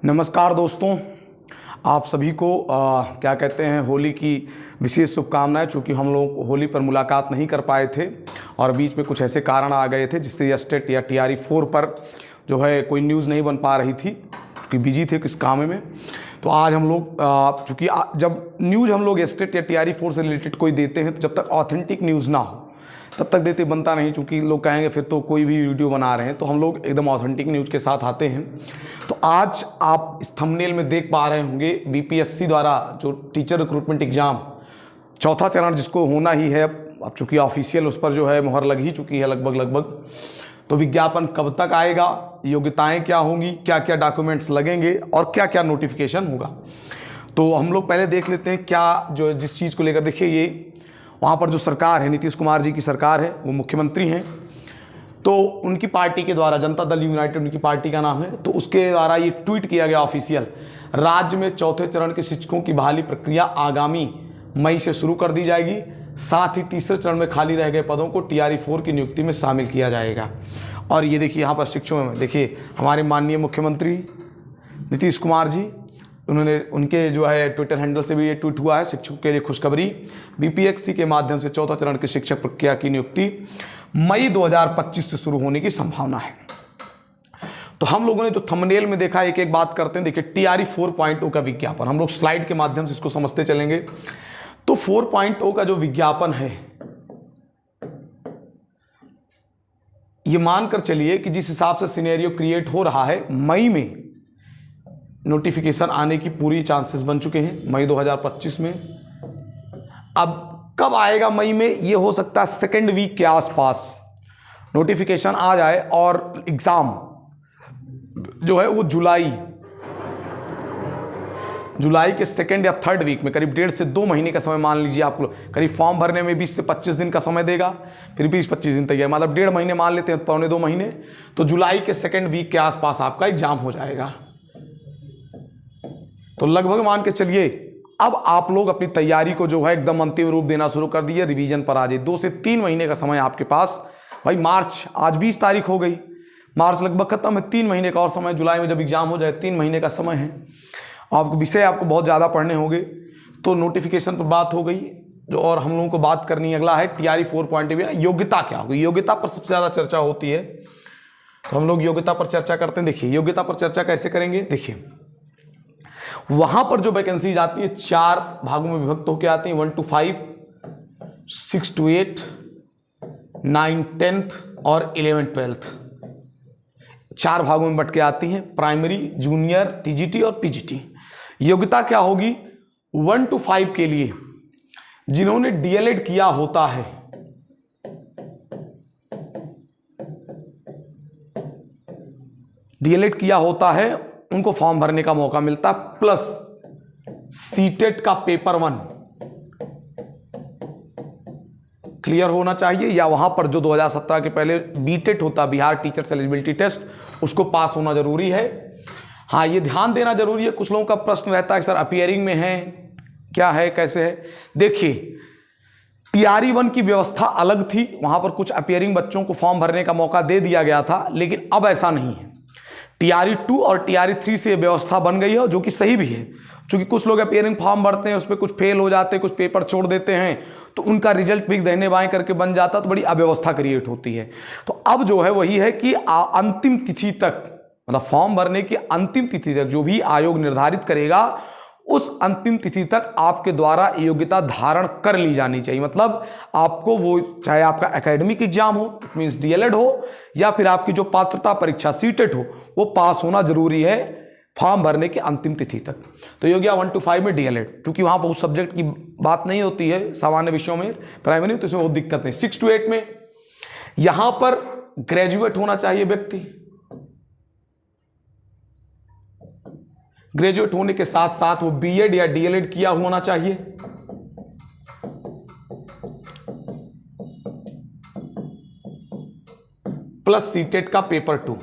नमस्कार दोस्तों, आप सभी को क्या कहते हैं होली की विशेष शुभकामनाएं। चूँकि हम लोग होली पर मुलाकात नहीं कर पाए थे और बीच में कुछ ऐसे कारण आ गए थे जिससे स्टेट या TRE 4 पर जो है कोई न्यूज़ नहीं बन पा रही थी, क्योंकि बिजी थे किस काम में। तो आज हम लोग चूँकि जब न्यूज़ हम लोग स्टेट या TRE 4 से रिलेटेड कोई देते हैं तो जब तक ऑथेंटिक न्यूज़ ना हो तब तक देते बनता नहीं, चूँकि लोग कहेंगे फिर तो कोई भी वीडियो बना रहे हैं। तो हम लोग एकदम ऑथेंटिक न्यूज़ के साथ आते हैं। तो आज आप इस थंबनेल में देख पा रहे होंगे BPSC द्वारा जो टीचर रिक्रूटमेंट एग्जाम चौथा चरण जिसको होना ही है, अब चूँकि ऑफिशियल उस पर जो है मुहर लग ही चुकी है लगभग। तो विज्ञापन कब तक आएगा, योग्यताएं क्या होंगी, क्या क्या डॉक्यूमेंट्स लगेंगे और क्या क्या नोटिफिकेशन होगा, तो हम लोग पहले देख लेते हैं क्या जो जिस चीज़ को लेकर। देखिए, ये वहाँ पर जो सरकार है, नीतीश कुमार जी की सरकार है, वो मुख्यमंत्री हैं, तो उनकी पार्टी के द्वारा, जनता दल यूनाइटेड उनकी पार्टी का नाम है, तो उसके द्वारा ये ट्वीट किया गया ऑफिशियल, राज्य में चौथे चरण के शिक्षकों की बहाली प्रक्रिया आगामी मई से शुरू कर दी जाएगी। साथ ही तीसरे चरण में खाली रह गए पदों को TRE 4 की नियुक्ति में शामिल किया जाएगा। और ये देखिए यहाँ पर शिक्षकों में देखिए हमारे माननीय मुख्यमंत्री नीतीश कुमार जी, उन्होंने उनके जो है ट्विटर हैंडल से भी ये ट्वीट हुआ है, शिक्षकों के लिए खुशखबरी, BPSC के माध्यम से चौथा चरण के शिक्षक प्रक्रिया की नियुक्ति मई 2025 से शुरू होने की संभावना है। तो हम लोगों ने जो थंबनेल में देखा, एक एक बात करते हैं। देखिए, TRE 4.0 का विज्ञापन, हम लोग स्लाइड के माध्यम से इसको समझते चलेंगे। तो 4.0 का जो विज्ञापन है, ये मानकर चलिए कि जिस हिसाब से सिनेरियो क्रिएट हो रहा है, मई में नोटिफिकेशन आने की पूरी चांसेस बन चुके हैं, मई 2025 में। अब कब आएगा मई में, ये हो सकता है सेकेंड वीक के आसपास नोटिफिकेशन आ जाए और एग्ज़ाम जो है वो जुलाई के सेकेंड या थर्ड वीक में, करीब 1.5 से 2 महीने का समय मान लीजिए। आपको करीब फॉर्म भरने में 20 से 25 दिन का समय देगा, फिर 20-25 दिन तैयार, मतलब 1.5 महीने मान लेते हैं, 1.25-2 महीने। तो जुलाई के सेकेंड वीक के आसपास आपका एग्जाम हो जाएगा। तो लगभग मान के चलिए अब आप लोग अपनी तैयारी को जो है एकदम अंतिम रूप देना शुरू कर दिए, रिवीजन पर आ जाइए। 2 से 3 महीने का समय आपके पास। भाई मार्च, आज 20 तारीख हो गई, मार्च लगभग खत्म है, 3 महीने का और समय, जुलाई में जब एग्जाम हो जाए 3 महीने का समय है। आपको विषय आपको बहुत ज़्यादा पढ़ने होंगे। तो नोटिफिकेशन पर बात हो गई, जो और हम लोगों को बात करनी अगला है TRE 4.0 योग्यता क्या होगी। योग्यता पर सबसे ज़्यादा चर्चा होती है, तो हम लोग योग्यता पर चर्चा करते हैं। देखिए, योग्यता पर चर्चा कैसे करेंगे। देखिए, वहां पर जो वैकेंसी आती है 4 भागों में विभक्त होकर आती है, 1 to 5, 6 to 8, 9, 10th और 11th 12th, 4 भागों में बट के आती हैं, प्राइमरी, जूनियर, TGT और PGT। योग्यता क्या होगी, 1 to 5 के लिए जिन्होंने DLED किया होता है, DLED किया होता है उनको फॉर्म भरने का मौका मिलता है, प्लस सीटेट का पेपर 1 क्लियर होना चाहिए, या वहां पर जो 2017 के पहले BTET होता, बिहार टीचर्स एलिजिबिलिटी टेस्ट, उसको पास होना जरूरी है। हाँ, ये ध्यान देना जरूरी है। कुछ लोगों का प्रश्न रहता है कि सर अपीयरिंग में है, क्या है, कैसे है। देखिए, TRE 1 की व्यवस्था अलग थी, वहां पर कुछ अपीयरिंग बच्चों को फॉर्म भरने का मौका दे दिया गया था, लेकिन अब ऐसा नहीं है। TRE 2 और TRE 3 से व्यवस्था बन गई है, जो कि सही भी है, क्योंकि कुछ लोग अपीयरिंग फॉर्म भरते हैं, उस पर कुछ फेल हो जाते हैं, कुछ पेपर छोड़ देते हैं, तो उनका रिजल्ट भी दाहिने बाएं करके बन जाता, तो बड़ी अव्यवस्था क्रिएट होती है। तो अब जो है वही है कि अंतिम तिथि तक, मतलब फॉर्म भरने की अंतिम तिथि तक जो भी आयोग निर्धारित करेगा, उस अंतिम तिथि तक आपके द्वारा योग्यता धारण कर ली जानी चाहिए। मतलब आपको वो, चाहे आपका एकेडमिक एग्जाम हो, इट मीन्स DLED हो, या फिर आपकी जो पात्रता परीक्षा सीटेट हो, वो पास होना जरूरी है फॉर्म भरने की अंतिम तिथि तक। तो योग्यता 1 to 5 में DLED, क्योंकि वहां पर उस सब्जेक्ट की बात नहीं होती है सामान्य विषयों में, प्राइमरी, तो इसमें बहुत दिक्कत नहीं। 6 to 8 में यहां पर ग्रेजुएट होना चाहिए व्यक्ति, ग्रेजुएट होने के साथ साथ वो BEd या DLED किया होना चाहिए, प्लस सीटेट का पेपर 2।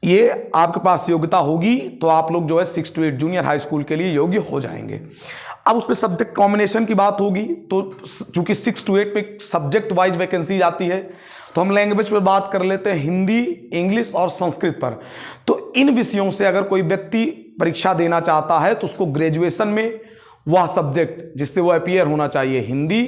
ये आपके पास योग्यता होगी तो आप लोग जो है 6 to 8 जूनियर हाई स्कूल के लिए योग्य हो जाएंगे। अब उस पर सब्जेक्ट कॉम्बिनेशन की बात होगी तो चूंकि 6 to 8 पे सब्जेक्ट वाइज वैकेंसी आती है तो हम लैंग्वेज पर बात कर लेते हैं, हिंदी, इंग्लिश और संस्कृत पर। तो इन विषयों से अगर कोई व्यक्ति परीक्षा देना चाहता है तो उसको ग्रेजुएशन में वह सब्जेक्ट जिससे वो अपीयर होना चाहिए, हिंदी,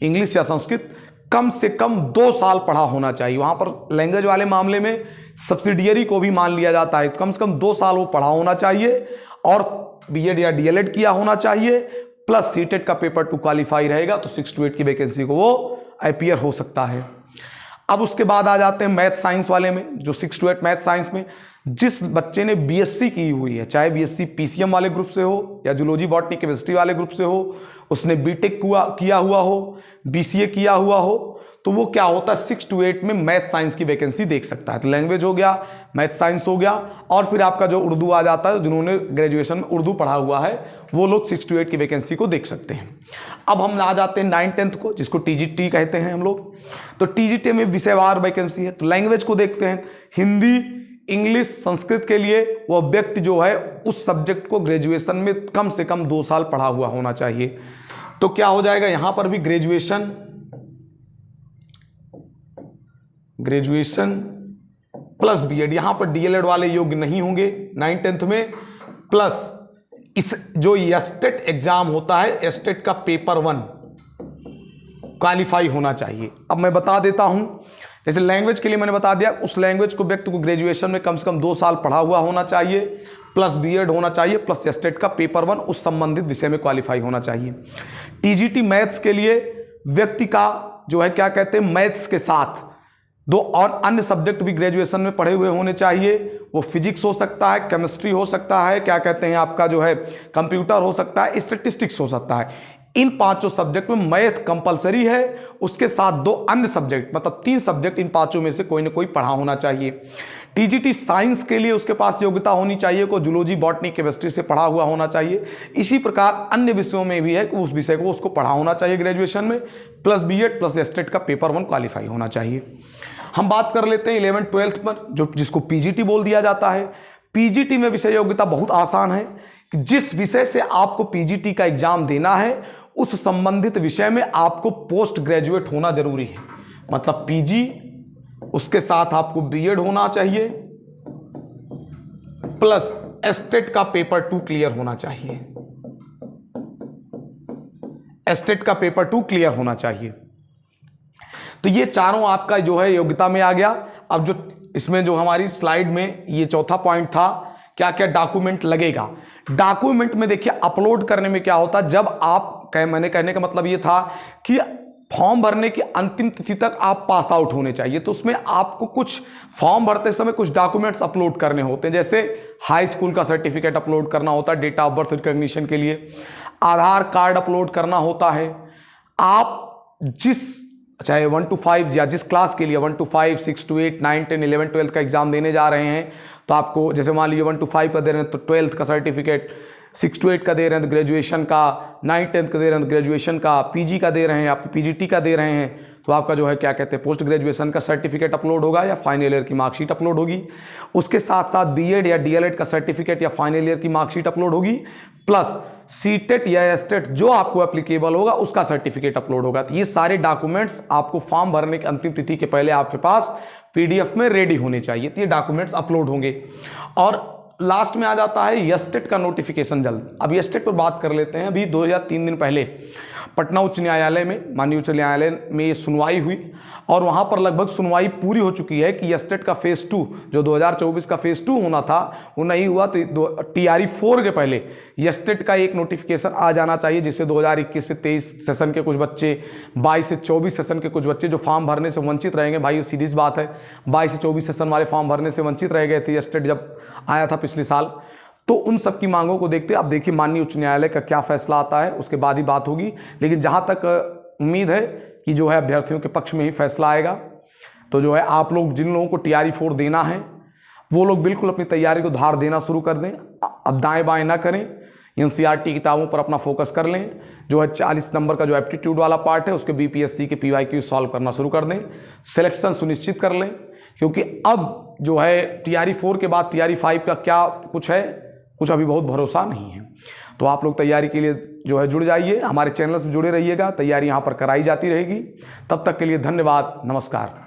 इंग्लिश या संस्कृत, कम से कम 2 साल पढ़ा होना चाहिए। वहाँ पर लैंग्वेज वाले मामले में सब्सिडियरी को भी मान लिया जाता है, कम से कम 2 साल वो पढ़ा होना चाहिए और बीएड या डीएलएड किया होना चाहिए, प्लस सीटेट का पेपर 2 क्वालिफाई रहेगा तो 6 to 8 की वैकेंसी को वो अपीयर हो सकता है। अब उसके बाद आ जाते हैं मैथ साइंस वाले में, जो 6 to 8 मैथ साइंस में जिस बच्चे ने बीएससी की हुई है, चाहे बीएससी पीसीएम वाले ग्रुप से हो या जूलॉजी बॉटनी केमिस्ट्री वाले ग्रुप से हो, उसने बीटेक किया हुआ हो, बीसीए किया हुआ हो, तो वो क्या होता है 6 to 8 में मैथ साइंस की वैकेंसी देख सकता है। तो लैंग्वेज हो गया, मैथ साइंस हो गया और फिर आपका जो उर्दू आ जाता है, जिन्होंने ग्रेजुएशन में उर्दू पढ़ा हुआ है वो लोग 6 to 8 की वैकेंसी को देख सकते हैं। अब हम आ जाते हैं 9th-10th को, जिसको टीजीटी कहते हैं हम लोग। तो टीजीटी में विषयवार वैकेंसी है। तो लैंग्वेज को देखते हैं, हिंदी, इंग्लिश, संस्कृत के लिए वह व्यक्ति जो है उस सब्जेक्ट को ग्रेजुएशन में कम से कम 2 साल पढ़ा हुआ होना चाहिए। तो क्या हो जाएगा यहां पर भी ग्रेजुएशन प्लस बीएड, यहां पर डीएलएड वाले योग्य नहीं होंगे 9th-10th में, प्लस इस जो एस्टेट एग्जाम होता है, एस्टेट का पेपर 1 क्वालिफाई होना चाहिए। अब मैं बता देता हूं, जैसे लैंग्वेज के लिए मैंने बता दिया, उस लैंग्वेज को व्यक्ति को ग्रेजुएशन में कम से कम 2 साल पढ़ा हुआ होना चाहिए, प्लस बीएड होना चाहिए, प्लस एस्टेट का पेपर 1 उस संबंधित विषय में क्वालिफाई होना चाहिए। टीजीटी मैथ्स के लिए व्यक्ति का जो है क्या कहते हैं, मैथ्स के साथ 2 और अन्य सब्जेक्ट भी ग्रेजुएशन में पढ़े हुए होने चाहिए। वो फिजिक्स हो सकता है, केमिस्ट्री हो सकता है, क्या कहते हैं आपका जो है कंप्यूटर हो सकता है, स्टैटिस्टिक्स हो सकता है। इन 5 सब्जेक्ट में मैथ कंपलसरी है, उसके साथ 2 अन्य सब्जेक्ट, मतलब 3 सब्जेक्ट इन 5 में से कोई ना कोई पढ़ा होना चाहिए। टीजीटी साइंस के लिए उसके पास योग्यता होनी चाहिए, को जूलॉजी बॉटनी केमिस्ट्री से पढ़ा हुआ होना चाहिए। इसी प्रकार अन्य विषयों में भी है कि उस विषय को उसको पढ़ा होना चाहिए ग्रेजुएशन में, प्लस बीएड प्लस एस्टेट का पेपर 1 क्वालिफाई होना चाहिए। हम बात कर लेते हैं 11th-12th पर, जो जिसको पीजीटी बोल दिया जाता है। पीजीटी में विषय योग्यता बहुत आसान है कि जिस विषय से आपको पीजीटी का एग्जाम देना है उस संबंधित विषय में आपको पोस्ट ग्रेजुएट होना जरूरी है। मतलब पीजी, उसके साथ आपको बीएड होना चाहिए, प्लस एस्टेट का पेपर 2 क्लियर होना चाहिए। एस्टेट का पेपर 2 क्लियर होना चाहिए। तो ये चारों आपका जो है योग्यता में आ गया। अब जो इसमें जो हमारी स्लाइड में ये चौथा पॉइंट था, क्या क्या डॉक्यूमेंट लगेगा। डॉक्यूमेंट में देखिए अपलोड करने में क्या होता है, जब आप मैंने कहने का मतलब ये था कि फॉर्म भरने की अंतिम तिथि तक आप पास आउट होने चाहिए, तो उसमें आपको कुछ फॉर्म भरते समय कुछ डॉक्यूमेंट्स अपलोड करने होते हैं। जैसे हाई स्कूल का सर्टिफिकेट अपलोड करना होता है डेट ऑफ बर्थ रिकॉग्निशन के लिए, आधार कार्ड अपलोड करना होता है। आप जिस चाहे 1 to 5 या जिस क्लास के लिए 1 to 5, 6 to 8, 9, 10, 11, 12 का एग्जाम देने जा रहे हैं, तो आपको जैसे मान लीजिए 1 to 5 का दे रहे हैं तो 12th का सर्टिफिकेट, 6 to 8 का दे रहे हैं तो ग्रेजुएशन का, 9-10 का दे रहे हैं तो ग्रेजुएशन का, पीजी का दे रहे हैं, आप पीजीटी का दे रहे हैं तो आपका जो है क्या कहते हैं पोस्ट ग्रेजुएशन का सर्टिफिकेट अपलोड होगा या फाइनल ईयर की मार्कशीट अपलोड होगी। उसके साथ साथ बीएड या डीएलएड का सर्टिफिकेट या फाइनल ईयर की मार्कशीट अपलोड होगी, प्लस सीटेट या एस्टेट जो आपको एप्लीकेबल होगा उसका सर्टिफिकेट अपलोड होगा। तो ये सारे डॉक्यूमेंट्स आपको फॉर्म भरने की अंतिम तिथि के पहले आपके पास पीडीएफ में रेडी होने चाहिए, तो ये डॉक्यूमेंट्स अपलोड होंगे। और लास्ट में आ जाता है एस्टेट का नोटिफिकेशन जल्द। अब एस्टेट पर बात कर लेते हैं। अभी 2 या 3 दिन पहले पटना उच्च न्यायालय में, माननीय उच्च न्यायालय में ये सुनवाई हुई और वहाँ पर लगभग सुनवाई पूरी हो चुकी है कि एस्टेट का फेज़ 2 जो 2024 का फेज़ 2 होना था वो नहीं हुआ, तो टीआरई 4 के पहले एस्टेट का एक नोटिफिकेशन आ जाना चाहिए, जिससे 2021 से 23 सेशन के कुछ बच्चे, 22 से 24 सेशन के कुछ बच्चे जो फॉर्म भरने से वंचित रहेंगे। भाई सीधी सी बात है, 22 से 24 सेशन वाले फॉर्म भरने से वंचित रह गए थे एस्टेट जब आया था पिछले साल। तो उन सब की मांगों को देखते अब देखिए माननीय उच्च न्यायालय का क्या फैसला आता है, उसके बाद ही बात होगी। लेकिन जहां तक उम्मीद है कि जो है अभ्यर्थियों के पक्ष में ही फैसला आएगा, तो जो है आप लोग जिन लोगों को टीआरई 4 देना है वो लोग बिल्कुल अपनी तैयारी को धार देना शुरू कर दें। अब दाएं बाएं ना करें, एनसीईआरटी किताबों पर अपना फोकस कर लें। जो है 40 नंबर का जो एप्टीट्यूड वाला पार्ट है उसके बीपीएससी के पीवाईक्यू सॉल्व करना शुरू कर दें। सिलेक्शन सुनिश्चित कर लें, क्योंकि अब जो है TRE 4 के बाद TRE 5 का क्या कुछ है, कुछ अभी बहुत भरोसा नहीं है। तो आप लोग तैयारी के लिए जो है जुड़ जाइए, हमारे चैनल से जुड़े रहिएगा, तैयारी यहाँ पर कराई जाती रहेगी। तब तक के लिए धन्यवाद, नमस्कार।